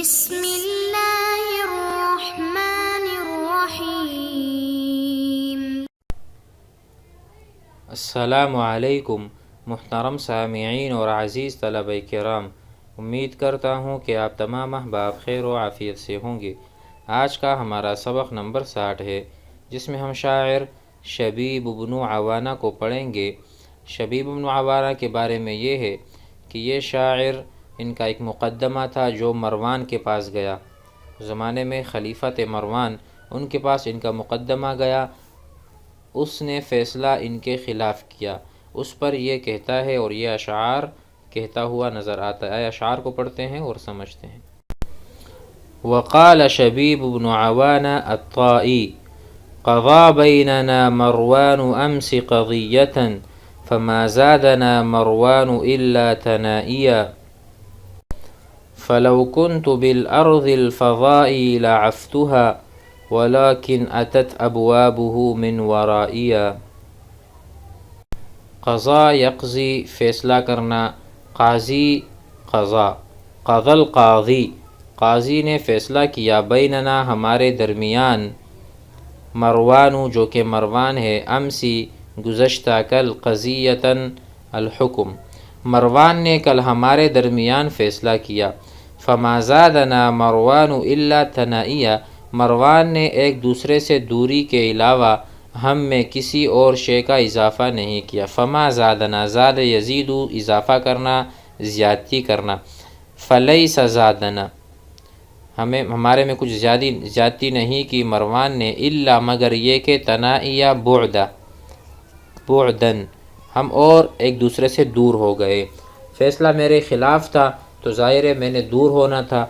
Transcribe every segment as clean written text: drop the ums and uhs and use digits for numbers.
بسم اللہ الرحمن الرحیم۔ السلام علیکم محترم سامعین اور عزیز طلبہ کرام، امید کرتا ہوں کہ آپ تمام احباب خیر و عافیت سے ہوں گے۔ آج کا ہمارا سبق نمبر 60 ہے، جس میں ہم شاعر شبیب بن عوانہ کو پڑھیں گے۔ شبیب بن عوانہ کے بارے میں یہ ہے کہ یہ شاعر، ان کا ایک مقدمہ تھا جو مروان کے پاس گیا۔ زمانے میں خلیفۃ مروان، ان کے پاس ان کا مقدمہ گیا، اس نے فیصلہ ان کے خلاف کیا، اس پر یہ کہتا ہے اور یہ اشعار کہتا ہوا نظر آتا ہے۔ اشعار کو پڑھتے ہیں اور سمجھتے ہیں۔ وقال شبیب بن عوانہ الطائی قضى بيننا مروان أمس قضية فما زادنا مروان إلا تنائيا فلو كنت بالأرض الفضاء لعفتها ولكن أتت أبوابه من ورائيا۔ قضا یقضی فیصلہ کرنا، قاضی قضا، قضى القاضی قاضی نے فیصلہ کیا، بیننا ہمارے درمیان، مروان جو کہ مروان ہے، امسی گزشتہ، کل قضیتاً الحکم مروان نے کل ہمارے درمیان فیصلہ کیا، فما زادنا مروان الا تنائیا مروان نے ایک دوسرے سے دوری کے علاوہ ہم میں کسی اور شے کا اضافہ نہیں کیا۔ فما زادنا، زاد یزید اضافہ کرنا، زیادتی کرنا، فلیس زادنا ہمارے میں کچھ زیادتی نہیں کی مروان نے، الا مگر یہ کہ تنائیا بعدن ہم اور ایک دوسرے سے دور ہو گئے۔ فیصلہ میرے خلاف تھا تو ظاہر ہے میں نے دور ہونا تھا،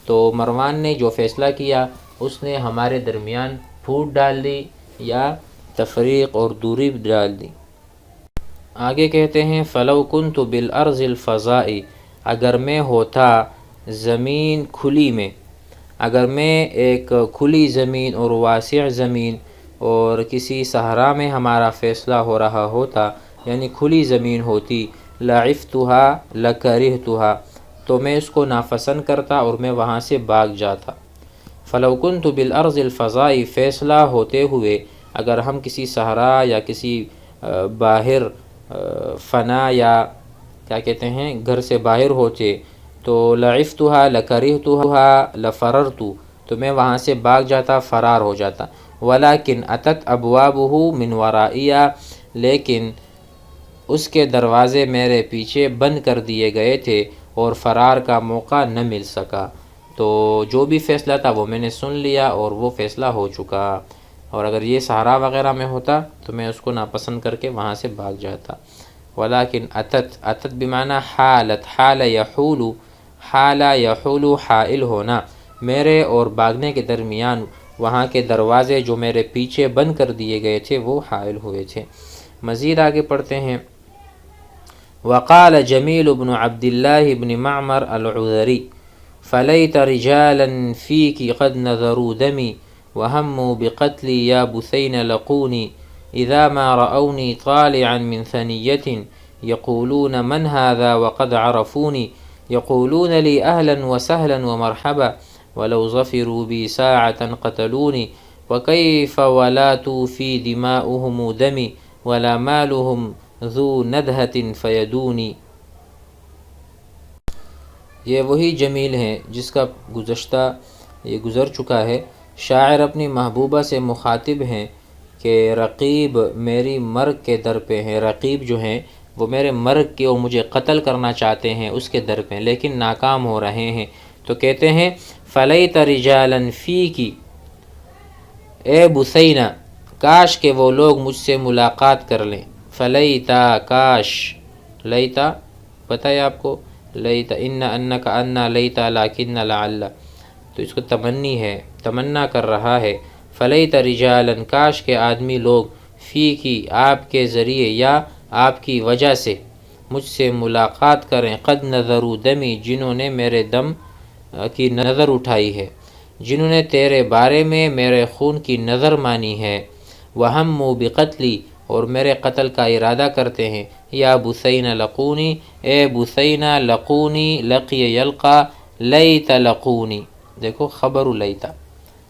تو مروان نے جو فیصلہ کیا اس نے ہمارے درمیان پھوٹ ڈال دی یا تفریق اور دوری ڈال دی۔ آگے کہتے ہیں فلو کنت بالارض الفضاء اگر میں ہوتا زمین کھلی میں، اگر میں ایک کھلی زمین اور واسع زمین اور کسی صحرا میں ہمارا فیصلہ ہو رہا ہوتا، یعنی کھلی زمین ہوتی، لعفتها لکرہتها تو میں اس کو ناپسند کرتا اور میں وہاں سے بھاگ جاتا۔ فلو کنت بالارض الفضاء فیصلہ ہوتے ہوئے اگر ہم کسی صحرا یا کسی باہر فنا یا کیا کہتے ہیں گھر سے باہر ہوتے، تو لعفتها لکرہتها لفررت تو میں وہاں سے بھاگ جاتا، فرار ہو جاتا۔ ولیکن اتت ابوابہ من ورائیا لیکن اس کے دروازے میرے پیچھے بند کر دیے گئے تھے اور فرار کا موقع نہ مل سکا۔ تو جو بھی فیصلہ تھا وہ میں نے سن لیا اور وہ فیصلہ ہو چکا، اور اگر یہ صحرا وغیرہ میں ہوتا تو میں اس کو ناپسند کر کے وہاں سے بھاگ جاتا۔ ولیکن اتت بمعنی حالت، حال یحول، حال یحول حائل ہونا، میرے اور بھاگنے کے درمیان وہاں کے دروازے جو میرے پیچھے بند کر دیے گئے تھے وہ حائل ہوئے تھے۔ مزید آگے پڑھتے ہیں وقال جمیل بن عبد اللہ بن معمر العذری فلیت رجالا فیک قد نذروا دمی وہموا بقتلی یا بثین لقونی اذا ما رأونی طالعا من ثنیۃ یقولون من هذا وقد عرفونی یقولون لی اہلا وسہلا ومرحبا ولو ظفروا بی ساعة قتلونی وکیف ولاتوا فی دماؤہم دمی ولا مالہم ذو ندہۃ فیدونی۔ یہ وہی جمیل ہیں جس کا یہ گزر چکا ہے۔ شاعر اپنی محبوبہ سے مخاطب ہیں کہ رقیب میری مرگ کے در پہ ہیں، رقیب جو ہیں وہ میرے مرگ کے اور مجھے قتل کرنا چاہتے ہیں اس کے در پہ، لیکن ناکام ہو رہے ہیں۔ تو کہتے ہیں فلیت رجالا فیکی اے بثینہ، کاش کہ وہ لوگ مجھ سے ملاقات کر لیں۔ فلیتا کاش، لیتا پتہ ہے آپ کو، لیتا انک انا لیتا لیکن لعل، تو اس کو تمنی ہے، تمنا کر رہا ہے۔ فلیت رجالا کاش کہ آدمی لوگ، فی کی آپ کے ذریعے یا آپ کی وجہ سے مجھ سے ملاقات کریں، قد نذروا دمی جنہوں نے میرے دم کی نظر اٹھائی ہے، جنہوں نے تیرے بارے میں میرے خون کی نظر مانی ہے، وہموا بقتلی اور میرے قتل کا ارادہ کرتے ہیں، یا بثین لقونی اے بثینہ لقونی لقی یلقا لیت لقونی، دیکھو خبر لیتا،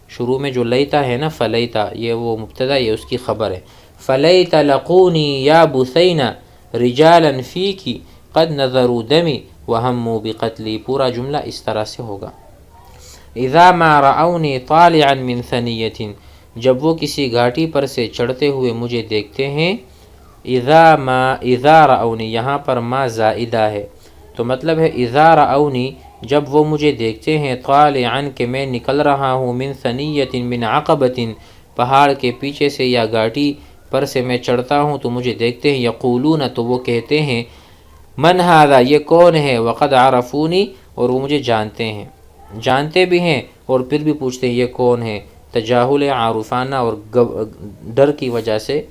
شروع میں جو لیتا ہے نا فلیتا، یہ وہ مبتدا، یہ اس کی خبر ہے۔ فلیت لقونی یا بثینہ رجالا فیکی قد نظروا دمی وہموا بقتلی، پورا جملہ اس طرح سے ہوگا۔ اذا ما رأونی طالعا من ثنیۃ، جب وہ کسی گھاٹی پر سے چڑھتے ہوئے مجھے دیکھتے ہیں۔ اذا رأونی، یہاں پر ما زائدہ ہے، تو مطلب ہے اذا رأونی، جب وہ مجھے دیکھتے ہیں، طالعا کہ میں نکل رہا ہوں، من ثنیۃ من عقبۃ، پہاڑ کے پیچھے سے یا گھاٹی پر سے میں چڑھتا ہوں تو مجھے دیکھتے ہیں، یقولون، تو وہ کہتے ہیں، من ھذا، یہ کون ہے، وقد عرفونی، اور وہ مجھے جانتے ہیں، جانتے بھی ہیں اور پھر بھی پوچھتے ہیں یہ کون ہے، تجاہل عارفانہ اور ڈر کی وجہ سے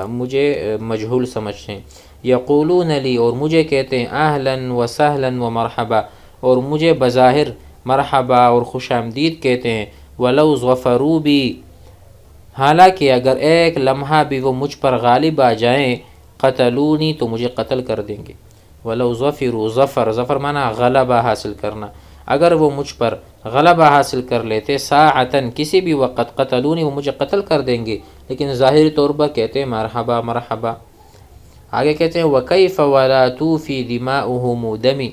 مجھے مجہول سمجھتے ہیں۔ یقولون لی، اور مجھے کہتے ہیں، اہلا و سہلا و مرحبا، اور مجھے بظاہر مرحبا اور خوش آمدید کہتے ہیں، ولو ظفروا بی، حالانکہ اگر ایک لمحہ بھی وہ مجھ پر غالب آ جائیں، قتلونی، تو مجھے قتل کر دیں گے۔ ولو ظفروا، ظفر معنی غلبہ حاصل کرنا، اگر وہ مجھ پر غلبہ حاصل کر لیتے، ساعتاً، کسی بھی وقت، قتلونی، وہ مجھے قتل کر دیں گے، لیکن ظاہری طور پر کہتے ہیں مرحبا مرحبا۔ آگے کہتے ہیں وَكَيْفَ وَلَا تُوفِي دِمَاؤُهُمْ دَمِي،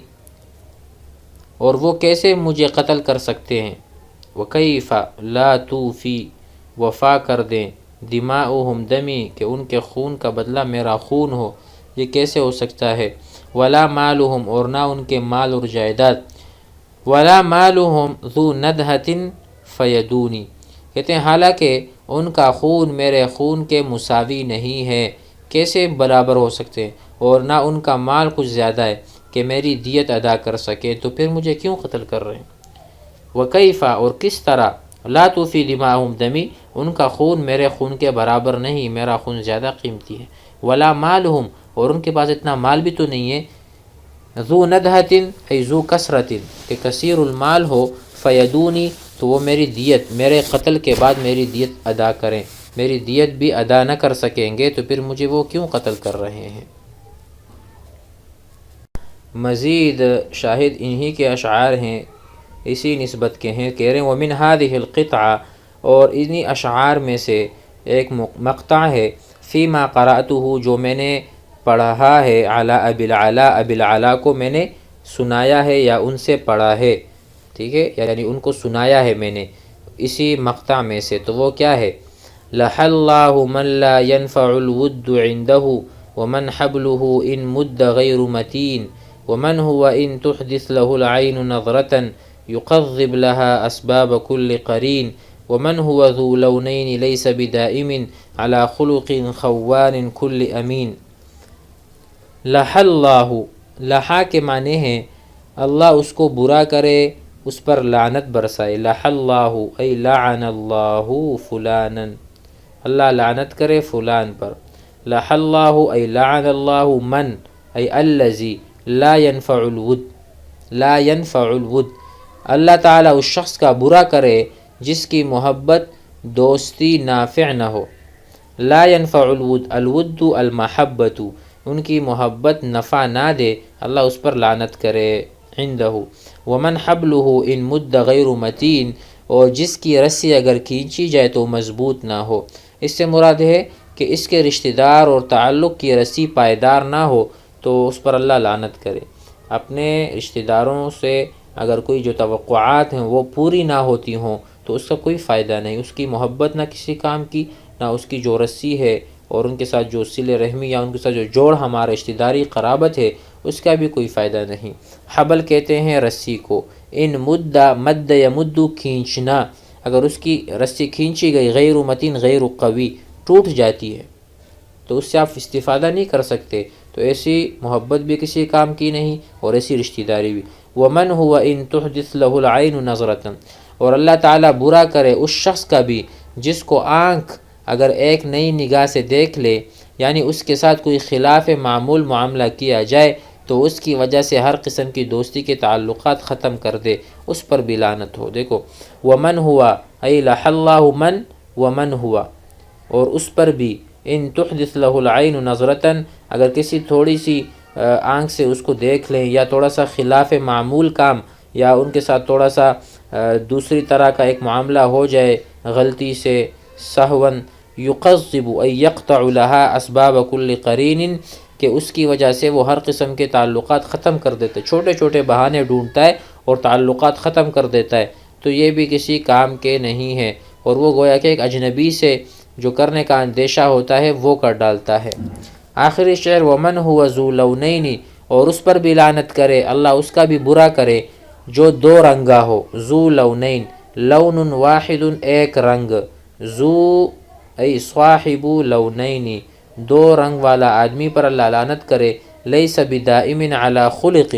اور وہ کیسے مجھے قتل کر سکتے ہیں، وَكَيْفَ لَا تُوفِي، وفا کر دیں، دِمَاؤُهُمْ دَمِي، کہ ان کے خون کا بدلہ میرا خون ہو، یہ کیسے ہو سکتا ہے، وَلَا مَالُهُمْ، اور نہ ان کے مال اور جائیداد، وَلَا مَالُهُمْ ذُو نَدْحَةٍ فَيَدُونِي، کہتے ہیں حالانکہ ان کا خون میرے خون کے مساوی نہیں ہے، کیسے برابر ہو سکتے ہیں، اور نہ ان کا مال کچھ زیادہ ہے کہ میری دیت ادا کر سکے، تو پھر مجھے کیوں قتل کر رہے ہیں۔ وَكَيْفَ، اور کس طرح، لا توفی دماؤہم دمی، ان کا خون میرے خون کے برابر نہیں، میرا خون زیادہ قیمتی ہے، ولا مالہم، اور ان کے پاس اتنا مال بھی تو نہیں ہے، ذو ندحۃ ای ذو کثرۃ، کہ کثیر المال ہو، فیدونی، تو وہ میری دیت، میرے قتل کے بعد میری دیت ادا کریں، میری دیت بھی ادا نہ کر سکیں گے، تو پھر مجھے وہ کیوں قتل کر رہے ہیں۔ مزید شاہد انہی کے اشعار ہیں، اسی نسبت کے ہیں، کہہ رہے ہیں وَمِنْ هَذِهِ الْقِطْعَةِ، اور انہی اشعار میں سے ایک مقطع ہے، فِيمَا قَرَأْتُهُ، جو میں نے پڑھا ہے، عَلَىٰ أَبِي الْعَلَىٰ، ابی العلا کو میں نے سنایا ہے یا ان سے پڑھا ہے، ٹھیک ہے، یعنی ان کو سنایا ہے میں نے اسی مقطع میں سے، تو وہ کیا ہے، لَحَ اللَّهُ مَن لَا يَنْفَعُ الْوُدُّ عِنْدَهُ وَمَنْ حَبْلُهُ إِن مُدَّ غَيْرُ مَتِينٍ وَمَنْ هُوَ إِن تُحْدِثْ لَهُ الْعَيْنُ نَظْرَةً يُقَضِّبْ لَهَا أَسْبَابَ كُلِّ قَرِينٍ وَمَنْ هُوَ ذُو لَوْنَيْنِ لَيْسَ بِدَائِمٍ عَلَى خُلُقٍ خَوَّانٍ كُلِّ أَمِينٍ۔ لَحَ اللَّهُ، لَحَ کے معنی ہیں اللہ اس کو برا کرے، اس پر لعنت برسائے، لَحَ اللَّهُ ای لَعَنَ اللَّهُ فُلَانًا، اللہ لعنت کرے فلان پر، لَحَ اللَّهُ ای لَعَنَ اللَّهُ من ای الذی لا ينفع الود، لا ينفع الود، اللہ تعالیٰ اس شخص کا برا کرے جس کی محبت دوستی نافع نہ ہو، لا ينفع الود، الود المحبت، ان کی محبت نفع نہ دے، اللہ اس پر لعنت کرے، عندہ، ومن حبلہ ان مد غیر متین، اور جس کی رسی اگر کھینچی جائے تو مضبوط نہ ہو، اس سے مراد ہے کہ اس کے رشتہ دار اور تعلق کی رسی پائیدار نہ ہو تو اس پر اللہ لعنت کرے۔ اپنے رشتہ داروں سے اگر کوئی جو توقعات ہیں وہ پوری نہ ہوتی ہوں تو اس کا کوئی فائدہ نہیں، اس کی محبت نہ کسی کام کی، نہ اس کی جو رسی ہے اور ان کے ساتھ جو صلہ رحمی یا ان کے ساتھ جو جوڑ ہمارا رشتہ داری قرابت ہے اس کا بھی کوئی فائدہ نہیں۔ حبل کہتے ہیں رسی کو، ان مدہ، مد یا مدو کھینچنا، اگر اس کی رسی کھینچی گئی، غیر متین غیر قوی، ٹوٹ جاتی ہے تو اس سے آپ استفادہ نہیں کر سکتے، تو ایسی محبت بھی کسی کام کی نہیں اور ایسی رشتہ داری بھی۔ ومن ہوا ان تحدث له العین نظرۃ، اور اللہ تعالیٰ برا کرے اس شخص کا بھی جس کو آنکھ اگر ایک نئی نگاہ سے دیکھ لے، یعنی اس کے ساتھ کوئی خلاف معمول معاملہ کیا جائے تو اس کی وجہ سے ہر قسم کی دوستی کے تعلقات ختم کر دے، اس پر بھی لعنت ہو۔ دیکھو ومن ہوا ای لَحَ اللَّهُ من، ومن ہوا، اور اس پر بھی، ان تحدث له العین نظرۃ، اگر کسی تھوڑی سی آنکھ سے اس کو دیکھ لیں یا تھوڑا سا خلاف معمول کام یا ان کے ساتھ تھوڑا سا دوسری طرح کا ایک معاملہ ہو جائے غلطی سے سہون، یقذب ای یقطع لها اسباب کل قرین، کہ اس کی وجہ سے وہ ہر قسم کے تعلقات ختم کر دیتے، چھوٹے چھوٹے بہانے ڈھونڈتا ہے اور تعلقات ختم کر دیتا ہے، تو یہ بھی کسی کام کے نہیں ہے، اور وہ گویا کہ ایک اجنبی سے جو کرنے کا اندیشہ ہوتا ہے وہ کر ڈالتا ہے۔ آخری شعر، ومن هو ذو لونین، اور اس پر بھی لعنت کرے اللہ، اس کا بھی برا کرے جو دو رنگا ہو، ذو لونین، لون واحد ایک رنگ، ذو ای صاحب لونین، دو رنگ والا آدمی پر اللہ لعنت کرے، لیس بدائم علی خلق،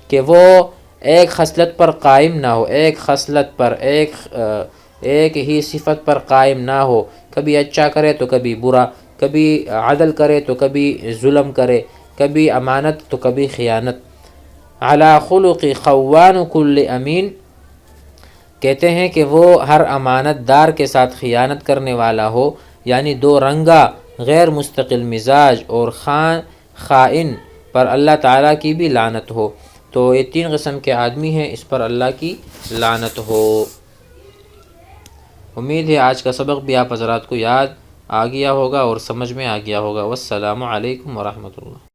کہ وہ ایک خصلت پر قائم نہ ہو، ایک خصلت پر ایک ہی صفت پر قائم نہ ہو، کبھی اچھا کرے تو کبھی برا، کبھی عدل کرے تو کبھی ظلم کرے، کبھی امانت تو کبھی خیانت۔ علی خلق خوان کل امین، کہتے ہیں کہ وہ ہر امانت دار کے ساتھ خیانت کرنے والا ہو، یعنی دو رنگا غیر مستقل مزاج اور خائن پر اللہ تعالیٰ کی بھی لعنت ہو۔ تو یہ تین قسم کے آدمی ہیں، اس پر اللہ کی لعنت ہو۔ امید ہے آج کا سبق بھی آپ حضرات کو یاد آ گیا ہوگا اور سمجھ میں آ گیا ہوگا۔ والسلام علیکم ورحمۃ اللہ۔